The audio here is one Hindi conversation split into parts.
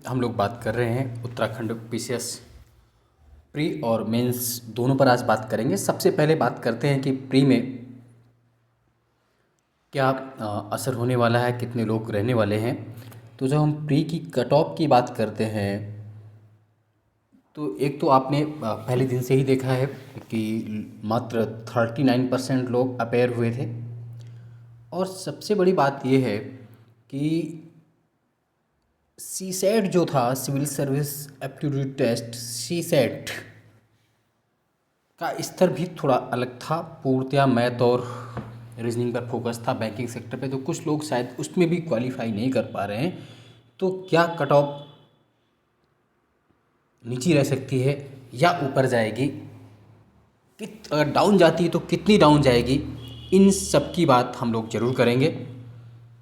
हम लोग बात कर रहे हैं उत्तराखंड पीसीएस प्री और मेंस दोनों पर आज बात करेंगे। सबसे पहले बात करते हैं कि प्री में क्या असर होने वाला है, कितने लोग रहने वाले हैं। तो जब हम प्री की कट ऑफ की बात करते हैं तो एक तो आपने पहले दिन से ही देखा है कि मात्र 39% लोग अपेयर हुए थे। और सबसे बड़ी बात यह है कि सी सेट जो था, सिविल सर्विस एप्टीट्यूड टेस्ट, सी सेट का स्तर भी थोड़ा अलग था। पूर्णतया मैथ और रीजनिंग पर फोकस था, बैंकिंग सेक्टर पे, तो कुछ लोग शायद उसमें भी क्वालिफाई नहीं कर पा रहे हैं। तो क्या कट ऑफ नीचे रह सकती है या ऊपर जाएगी, अगर डाउन जाती है तो कितनी डाउन जाएगी, इन सब की बात हम लोग ज़रूर करेंगे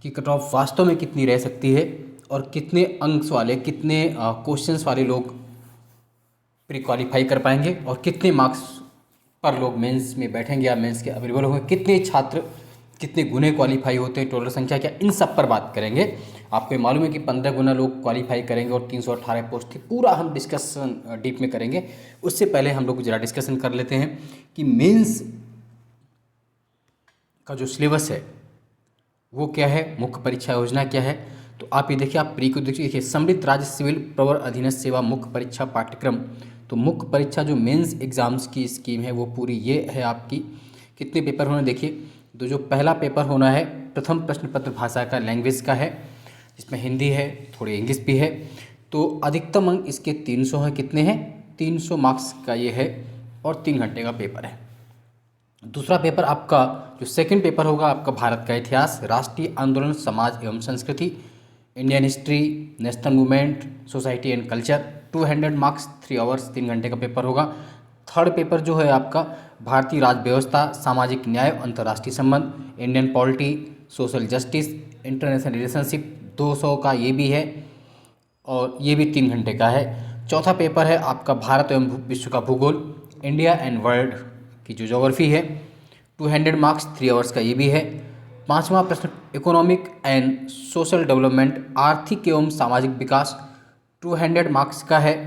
कि कट ऑफ वास्तव में कितनी रह सकती है और कितने अंक वाले, कितने क्वेश्चंस वाले लोग प्री क्वालिफाई कर पाएंगे और कितने मार्क्स पर लोग मेंस में बैठेंगे या मेंस के अवेलेबल होंगे, कितने छात्र कितने गुने क्वालिफाई होते हैं, टोटल संख्या क्या, इन सब पर बात करेंगे। आपको मालूम है कि 15 गुना लोग क्वालिफाई करेंगे और 318 पोस्ट थी। पूरा हम डिस्कशन डीप में करेंगे। उससे पहले हम लोग ज़रा डिस्कशन कर लेते हैं कि मेंस का जो सिलेबस है वो क्या है, मुख्य परीक्षा योजना क्या है। तो आप ये देखिए, आप प्री को देखिए, सम्मिलित राज्य सिविल प्रवर अधीनस्थ सेवा मुख्य परीक्षा पाठ्यक्रम। तो मुख्य परीक्षा जो मेंस एग्ज़ाम्स की स्कीम है वो पूरी ये है आपकी। कितने पेपर होने देखिए, तो जो पहला पेपर होना है प्रथम प्रश्न पत्र भाषा का, लैंग्वेज का है, जिसमें हिंदी है, थोड़ी इंग्लिश भी है। तो अधिकतम अंक इसके 300 हैं। कितने हैं? 300 मार्क्स का ये है और 3 घंटे का पेपर है। दूसरा पेपर आपका जो सेकंड पेपर होगा आपका भारत का इतिहास, राष्ट्रीय आंदोलन, समाज एवं संस्कृति, Indian history, national movement, society and culture, 200 marks, 3 hours, 3 घंटे का पेपर होगा। थर्ड पेपर जो है आपका भारतीय राज्य व्यवस्था, सामाजिक न्याय, अंतर्राष्ट्रीय संबंध, Indian polity, social justice, international relationship, 200 का ये भी है और ये भी 3 घंटे का है। चौथा पेपर है आपका भारत एवं विश्व का भूगोल, इंडिया एंड वर्ल्ड की जो ज्योग्राफी है, 200 मार्क्स, 3 आवर्स का ये भी है। पांचवा प्रश्न इकोनॉमिक एंड सोशल डेवलपमेंट, आर्थिक एवं सामाजिक विकास, 200 मार्क्स का है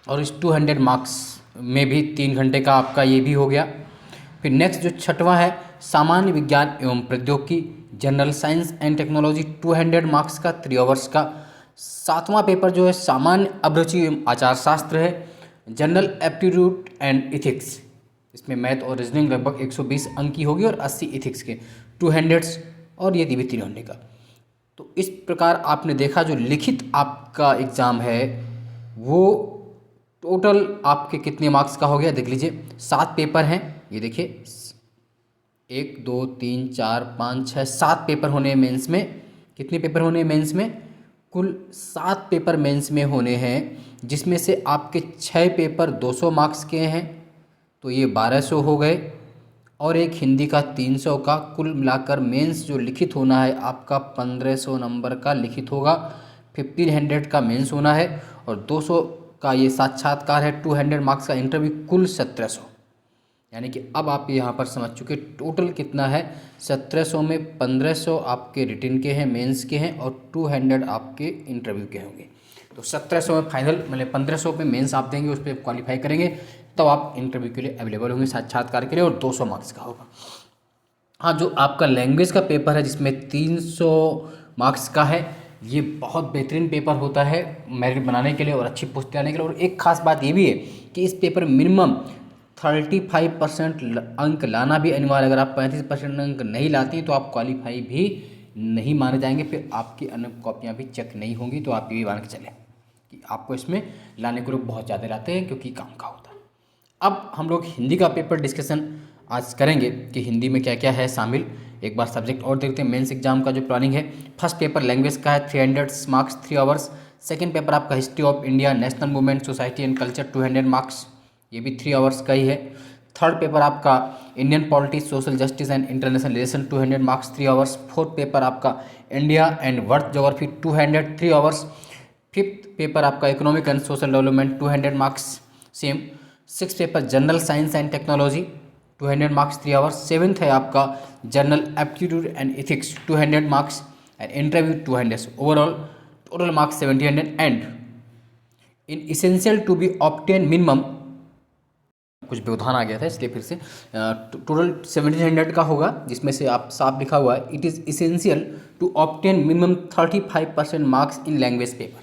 और इस 200 मार्क्स में भी 3 घंटे का आपका ये भी हो गया। फिर नेक्स्ट जो छठवां है सामान्य विज्ञान एवं प्रौद्योगिकी, general science and technology, 200 marks का, 3 आवर्स का। सातवां पेपर जो है सामान्य अभिरुचि एवं आचार शास्त्र है, जनरल एप्टीट्यूड एंड इथिक्स, इसमें मैथ और रीजनिंग लगभग 120 अंक की होगी और 80 इथिक्स के, 200 और ये भी 3 घंटे का। तो इस प्रकार आपने देखा जो लिखित आपका एग्ज़ाम है वो टोटल आपके कितने मार्क्स का हो गया देख लीजिए। 7 पेपर हैं, ये देखिए 1 2 3 4 5 6 7 पेपर होने हैं मेंस में। कितने पेपर होने हैं मेंस में? कुल 7 पेपर मेंस में होने हैं, जिसमें से आपके 6 पेपर 200 मार्क्स के हैं, तो ये 1200 हो गए, और एक हिंदी का 300 का। कुल मिलाकर मेंस जो लिखित होना है आपका 1500 नंबर का लिखित होगा, 1500 का मेंस होना है और 200 का ये साक्षात्कार है, 200 मार्क्स का इंटरव्यू, कुल 1700। यानी कि अब आप यहाँ पर समझ चुके टोटल कितना है। 1700 में 1500 आपके रिटन के हैं, मेंस के हैं, और 200 आपके इंटरव्यू के होंगे। तो 1700 में फाइनल, मतलब 1500 पे मेंस आप देंगे, उस पर क्वालिफाई करेंगे, तब आप इंटरव्यू के लिए अवेलेबल होंगे, साक्षात्कार के लिए, और 200 मार्क्स का होगा। हाँ, जो आपका लैंग्वेज का पेपर है जिसमें 300 मार्क्स का है, ये बहुत बेहतरीन पेपर होता है मेरिट बनाने के लिए और अच्छी पोस्ट लाने के लिए। और एक खास बात ये भी है कि इस पेपर में मिनिमम 35% अंक लाना भी अनिवार्य। अगर आप 35% अंक नहीं लाती तो आप क्वालिफाई भी नहीं माने जाएंगे, फिर आपकी अन्य कॉपियाँ भी चेक नहीं होंगी। तो आप ये भी मान के चलें कि आपको इसमें लाने को लोग बहुत ज़्यादा लाते हैं क्योंकि काम का होता है। अब हम लोग हिंदी का पेपर डिस्कशन आज करेंगे कि हिंदी में क्या क्या है शामिल। एक बार सब्जेक्ट और देखते हैं मेंस एग्जाम का जो प्लानिंग है। फर्स्ट पेपर लैंग्वेज का है, 300 मार्क्स, 3 आवर्स। सेकंड पेपर आपका history of India, national movement, society and culture, 200 marks, ये भी 3 आवर्स का ही है। थर्ड पेपर आपका Indian politics, social justice and international relation, 200 marks, 3 hours. Fourth paper आपका India and world geography, 200, 3 hours. Fifth paper आपका economic and social development, 200 marks, same. Six paper general science and technology, 200 marks, 3 hours. Seventh है आपका general aptitude and ethics, 200 marks, and interview 200। Overall total marks 1700 and in essential to be obtain minimum, कुछ व्यवधान आ गया था इसलिए फिर से टोटल 1700 का होगा, जिसमें से आप साफ लिखा हुआ है it is essential to obtain minimum 35% marks in language paper.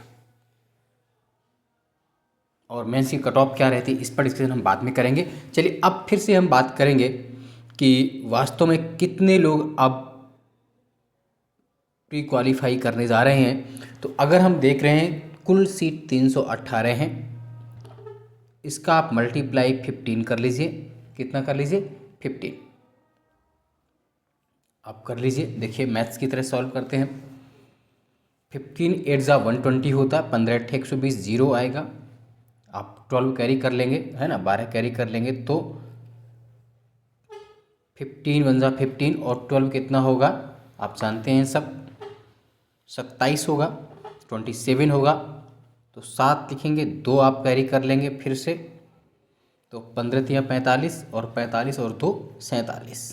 और मेंस की कट ऑफ क्या रहती है इस पर डिस्कशन हम बाद में करेंगे। चलिए अब फिर से हम बात करेंगे कि वास्तव में कितने लोग अब प्री क्वालिफाई करने जा रहे हैं। तो अगर हम देख रहे हैं कुल सीट 318 हैं, इसका आप मल्टीप्लाई 15 कर लीजिए। कितना कर लीजिए? 15 आप कर लीजिए। देखिए मैथ्स की तरह सॉल्व करते हैं। 15 8 ज़ा 120 होता है, 15 8 120, जीरो आएगा। आप 12 कैरी कर लेंगे, है ना, 12 कैरी कर लेंगे तो 15 1 ज़ा 15 और 12 कितना होगा आप जानते हैं सब, 27 होगा, 27 होगा। तो 7 लिखेंगे, 2 आप कैरी कर लेंगे फिर से, तो 15 तिया 45 और 45 और 2 47।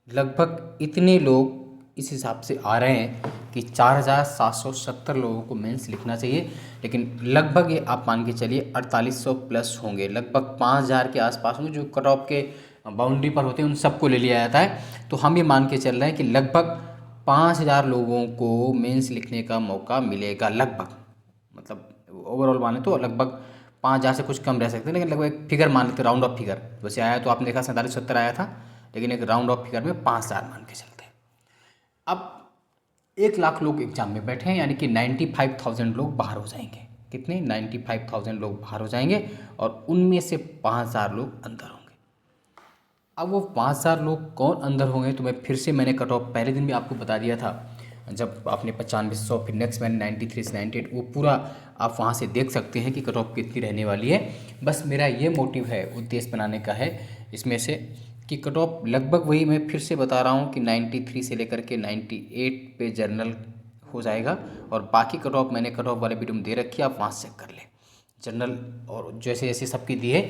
लगभग इतने लोग इस हिसाब से आ रहे हैं कि 4770 लोगों को मेंस लिखना चाहिए। लेकिन लगभग ये आप मान के चलिए 4800 प्लस होंगे, लगभग 5000 के आसपास होंगे। जो कट ऑफ के बाउंड्री पर होते हैं उन सबको ले लिया जाता है। तो हम ये मान के चल रहे हैं कि लगभग 5000 लोगों को मेंस लिखने का मौका मिलेगा। लगभग मतलब ओवरऑल माने तो लगभग 5000 से कुछ कम रह सकते हैं, लेकिन लगभग एक फिगर मान लेते, राउंड ऑफ फिगर। वैसे आया तो आपने देखा 4770 आया था, लेकिन एक राउंड ऑफ फिगर में 5000 मान के चलते हैं। अब 1 लाख लोग एग्जाम में बैठे हैं, यानी कि 95,000 लोग बाहर हो जाएंगे। कितने? 95,000 लोग बाहर हो जाएंगे और उनमें से 5000 लोग अंदर होंगे। अब वो 5000 लोग कौन अंदर होंगे, तो मैं फिर से मैंने कट ऑफ पहले दिन भी आपको बता दिया था, जब आपने 95 100 फिर नेक्स्ट मैंने 93 से 98, वो पूरा आप वहाँ से देख सकते हैं कि कट ऑफ कितनी रहने वाली है। बस मेरा ये मोटिव है, उद्देश्य बनाने का है इसमें से कि कट ऑफ लगभग वही, मैं फिर से बता रहा हूँ कि 93 से लेकर के 98 पे जर्नल हो जाएगा। और बाकी कट ऑफ मैंने कट ऑफ वाले वीडियो में दे रखी है, आप वहाँ से चेक कर लें जनरल। और जैसे जैसे सबकी दी है,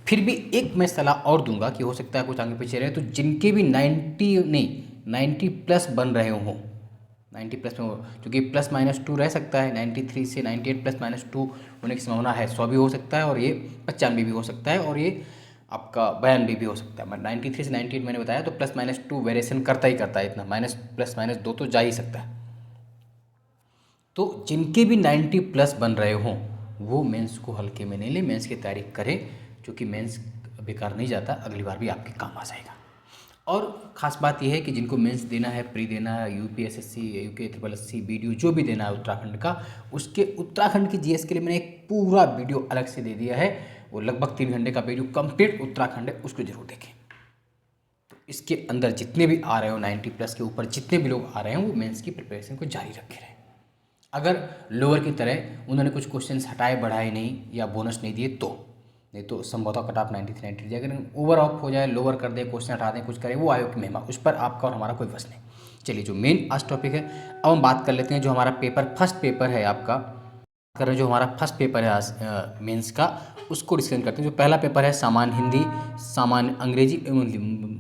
फिर भी एक मैं सलाह और दूंगा कि हो सकता है कुछ आगे पीछे रहे, तो जिनके भी 90 नहीं 90 प्लस बन रहे हों, 90 प्लस में हो, क्योंकि +-2 रह सकता है। 93 से 98 +-2 होने की संभावना है। 100 भी हो सकता है और ये 95 भी हो सकता है और ये आपका 92 भी हो सकता है। 93 से 98 मैंने बताया, तो +-2 वेरिएशन करता ही करता है, इतना +-2 तो जा ही सकता है। तो जिनके भी 90 प्लस बन रहे हों वो मेंस को हल्के में नहीं ले, मेंस की तैयारी करें, क्योंकि मेंस बेकार नहीं जाता, अगली बार भी आपके काम आ जाएगा। और ख़ास बात यह है कि जिनको मेंस देना है, प्री देना है, यूपीएसएससी, यूके BDU जो भी देना है उत्तराखंड का, उसके उत्तराखंड की जीएस के लिए मैंने एक पूरा वीडियो अलग से दे दिया है। वो लगभग 3 घंटे का वीडियो कंप्लीट उत्तराखंड है, उसको जरूर देखें। तो इसके अंदर जितने भी आ रहे हो 90 प्लस के ऊपर जितने भी लोग आ रहे हैं, वो मेंस की प्रिपरेशन को जारी रखे रहें। अगर लोअर की तरह उन्होंने कुछ क्वेश्चंस हटाए बढ़ाए नहीं या बोनस नहीं दिए तो, नहीं तो संभवतः कट ऑफ 93 93 जाए। अगर ओवर ऑफ हो जाए, लोअर कर दे, क्वेश्चन हटा दें, कुछ करें, वो आयोग की महिमा, उस पर आपका और हमारा कोई बस नहीं। चलिए जो मेन आज टॉपिक है, अब हम बात कर लेते हैं जो हमारा पेपर फर्स्ट पेपर है आपका, कर रहे हैं जो हमारा फर्स्ट पेपर है आज मेंस का, उसको डिस्कस करते हैं। जो पहला पेपर है सामान्य हिंदी, सामान्य अंग्रेजी एवं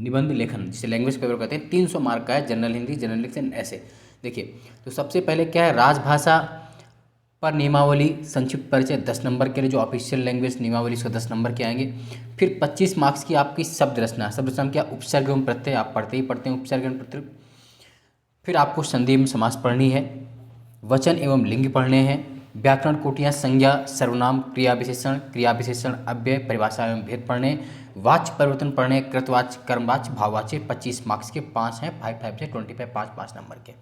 निबंध लेखन, जिसे लैंग्वेज पेपर कहते हैं। 300 मार्क का है, जनरल हिंदी, जनरल लेखन, ऐसे। देखिए तो सबसे पहले क्या है, राजभाषा पर नियमावली संक्षिप्त परिचय 10 नंबर के लिए, जो ऑफिशियल लैंग्वेज नियमावली उसका 10 नंबर के आएंगे। फिर 25 मार्क्स की आपकी शब्द रचना, शब्द रचना क्या, उपसर्ग एवं प्रत्यय, आप पढ़ते ही पढ़ते हैं उपसर्ग एवं प्रत्यय। फिर आपको संधि एवं समास पढ़नी है, वचन एवं लिंग पढ़ने हैं, व्याकरण कोटियाँ, संज्ञा, सर्वनाम, क्रिया विशेषण, अव्यय, परिभाषा एवं भेद पढ़ने, वाच्य परिवर्तन पढ़ने, कृतवाच्य, कर्मवाच्य, भाववाच्य। 25 मार्क्स के 5 हैं, 5 से 25, 5 नंबर के।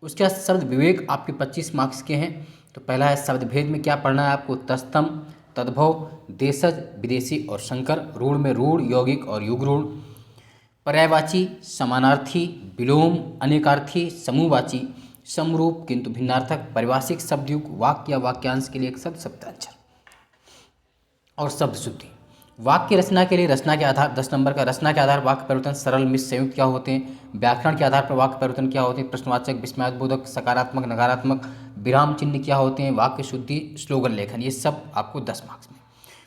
उसके बाद शब्द विवेक आपके 25 मार्क्स के हैं। तो पहला है शब्द भेद में क्या पढ़ना है आपको, तत्सम, तद्भव, देशज, विदेशी और संकर। रूढ़ में रूढ़, यौगिक और युगरूढ़। पर्यायवाची, समानार्थी, विलोम, अनेकार्थी, समूहवाची, समरूप किंतु भिन्नार्थक, परिभाषिक, शब्दयुक्त, वाक्य या वाक्यांश के लिए एक शब्द, शब्दाक्षर और शब्द शुद्धि। वाक्य रचना के लिए रचना के आधार 10 नंबर का, रचना के आधार वाक्य परिवर्तन, सरल, मिश्र, संयुक्त क्या होते हैं। व्याकरण के आधार पर वाक्य परिवर्तन क्या होते हैं, प्रश्नवाचक, विस्मयादिबोधक, सकारात्मक, नकारात्मक, विराम चिन्ह क्या होते हैं, वाक्य शुद्धि, स्लोगन लेखन, ये सब आपको 10 मार्क्स में।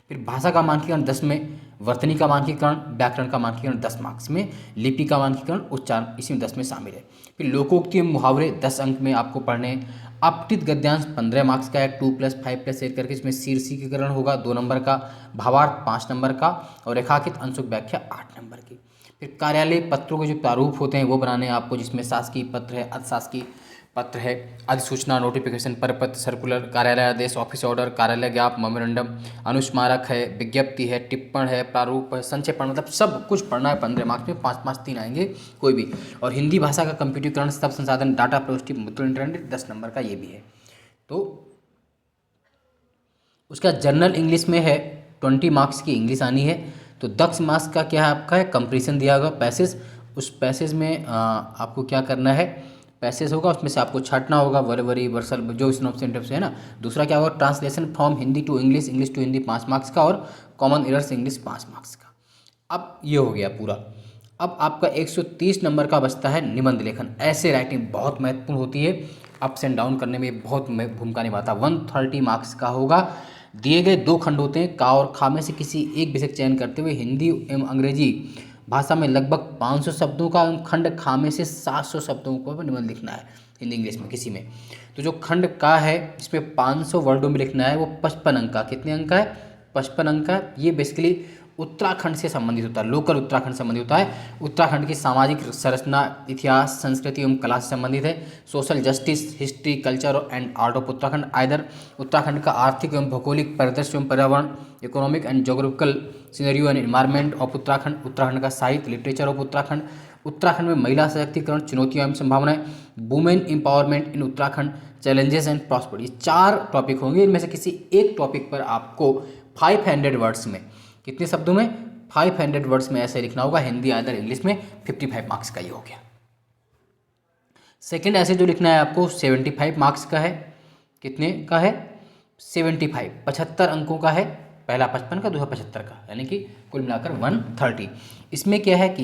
फिर भाषा का मानकीकरण 10 में, वर्तनी का मानकीकरण, व्याकरण का मानकीकरण 10 मार्क्स में, लिपि का मानकीकरण, उच्चारण इसी में 10 में शामिल है। फिर लोकोक्ति एवं मुहावरे 10 अंक में आपको पढ़ने, अपठित गद्यांश 15 मार्क्स का है, 2+5+8 करके, इसमें शीर्षिकीकरण होगा 2 नंबर का, भावार्थ 5 नंबर का और रेखांकित अंशुक व्याख्या 8 नंबर की। फिर कार्यालय पत्रों के जो प्रारूप होते हैं वो बनाने हैं आपको, जिसमें शासकीय पत्र है, अशासकीय पत्र है, अधिसूचना, नोटिफिकेशन, परपत्र, सर्कुलर, कार्यालय आदेश, ऑफिस ऑर्डर, कार्यालय ज्ञाप, मेमोरेंडम, अनुस्मारक है, विज्ञप्ति है, टिप्पण है, प्रारूप है, संक्षेपण, मतलब सब कुछ पढ़ना है 15 मार्क्स में, 5-5 3 आएंगे कोई भी। और हिंदी भाषा का कंप्यूटरीकरण, सब संसाधन, डाटा प्रविष्टि, मुद्रण इंटरनेट 10 नंबर का ये भी है। तो उसका जनरल इंग्लिश में है, 20 मार्क्स की इंग्लिश आनी है। तो दक्ष मार्क्स का क्या है आपका है, कंप्रीशन दिया होगा, पैसेज, उस पैसेज में आपको क्या करना है, पैसेज होगा उसमें से आपको छाटना होगा, वरी वर्सल जो सिनॉप्स से है ना। दूसरा क्या होगा, translation from Hindi to English, English to Hindi 5 marks का, और कॉमन एरर्स इंग्लिश 5 मार्क्स का। अब ये हो गया पूरा। अब आपका 130 नंबर का बचता है निबंध लेखन। ऐसे राइटिंग बहुत महत्वपूर्ण होती है, अप्स एंड डाउन करने में बहुत भूमिका निभाता है। 130 मार्क्स का होगा। दिए गए 2 खंड होते हैं, का और खा में से किसी एक विषय का चयन करते हुए हिंदी एवं अंग्रेजी भाषा में लगभग 500 शब्दों का, खंड खा में से 700 शब्दों को निबंध लिखना है हिंदी इंग्लिश में किसी में। तो जो खंड का है इसमें 500 वर्डों में लिखना है, वो 55 अंक का, कितने अंक का है, 55 अंक का। ये बेसिकली उत्तराखंड से संबंधित होता है, लोकल उत्तराखंड से संबंधित होता है। उत्तराखंड की सामाजिक संरचना, इतिहास, संस्कृति एवं कला से संबंधित है। Social justice, history, culture and art of Uttarakhand. Either Uttarakhand का आर्थिक एवं भौगोलिक परिदृश्य एवं पर्यावरण, economic and geographical scenario and environment of Uttarakhand. Uttarakhand का साहित्य, लिटरेचर ऑफ उत्तराखंड। उत्तराखंड में महिला सशक्तिकरण, चुनौतियां एवं संभावनाएं। Women empowerment in Uttarakhand, challenges and prosperity. ये 4 टॉपिक होंगे, इनमें से किसी एक टॉपिक पर आपको 500 वर्ड्स में, कितने शब्दों में, 500 वर्ड्स में ऐसे लिखना होगा, हिंदी अदर इंग्लिश में। 55 मार्क्स का ये हो गया। सेकंड ऐसे जो लिखना है आपको 75 मार्क्स का है। कितने का है, 75, 75 अंकों का है। पहला 55 का, दूसरा 75 का, यानी कि कुल मिलाकर 130। इसमें क्या है कि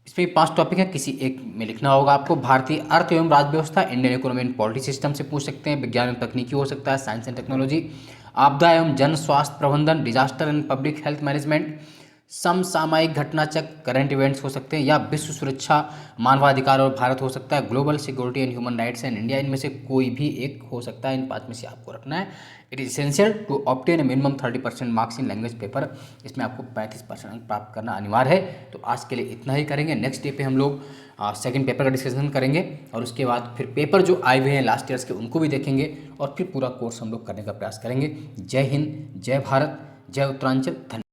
इसमें 5 टॉपिक है, किसी एक में लिखना होगा आपको। भारतीय अर्थ एवं राजव्यवस्था, Indian economy and polity system से पूछ सकते हैं। विज्ञान एवं तकनीकी हो सकता है, साइंस एंड टेक्नोलॉजी। आपदा एवं जन स्वास्थ्य प्रबंधन, disaster and public health management. समसामयिक घटनाचक्र, करंट इवेंट्स हो सकते हैं, या विश्व सुरक्षा, मानवाधिकार और भारत हो सकता है। Global security and human rights and India, इनमें से कोई भी एक हो सकता है। इन 5 में से आपको रखना है। It is essential to obtain a minimum 30% marks in language paper. इसमें आपको 35% अंक प्राप्त करना अनिवार्य है। तो आज के लिए इतना ही करेंगे। नेक्स्ट डे पे हम लोग सेकंड पेपर का डिस्कशन करेंगे, और उसके बाद फिर पेपर जो आए हुए हैं लास्ट ईयर्स के उनको भी देखेंगे, और फिर पूरा कोर्स हम लोग करने का प्रयास करेंगे। जय हिंद, जय भारत, जय उत्तरांचल। धन्यवाद।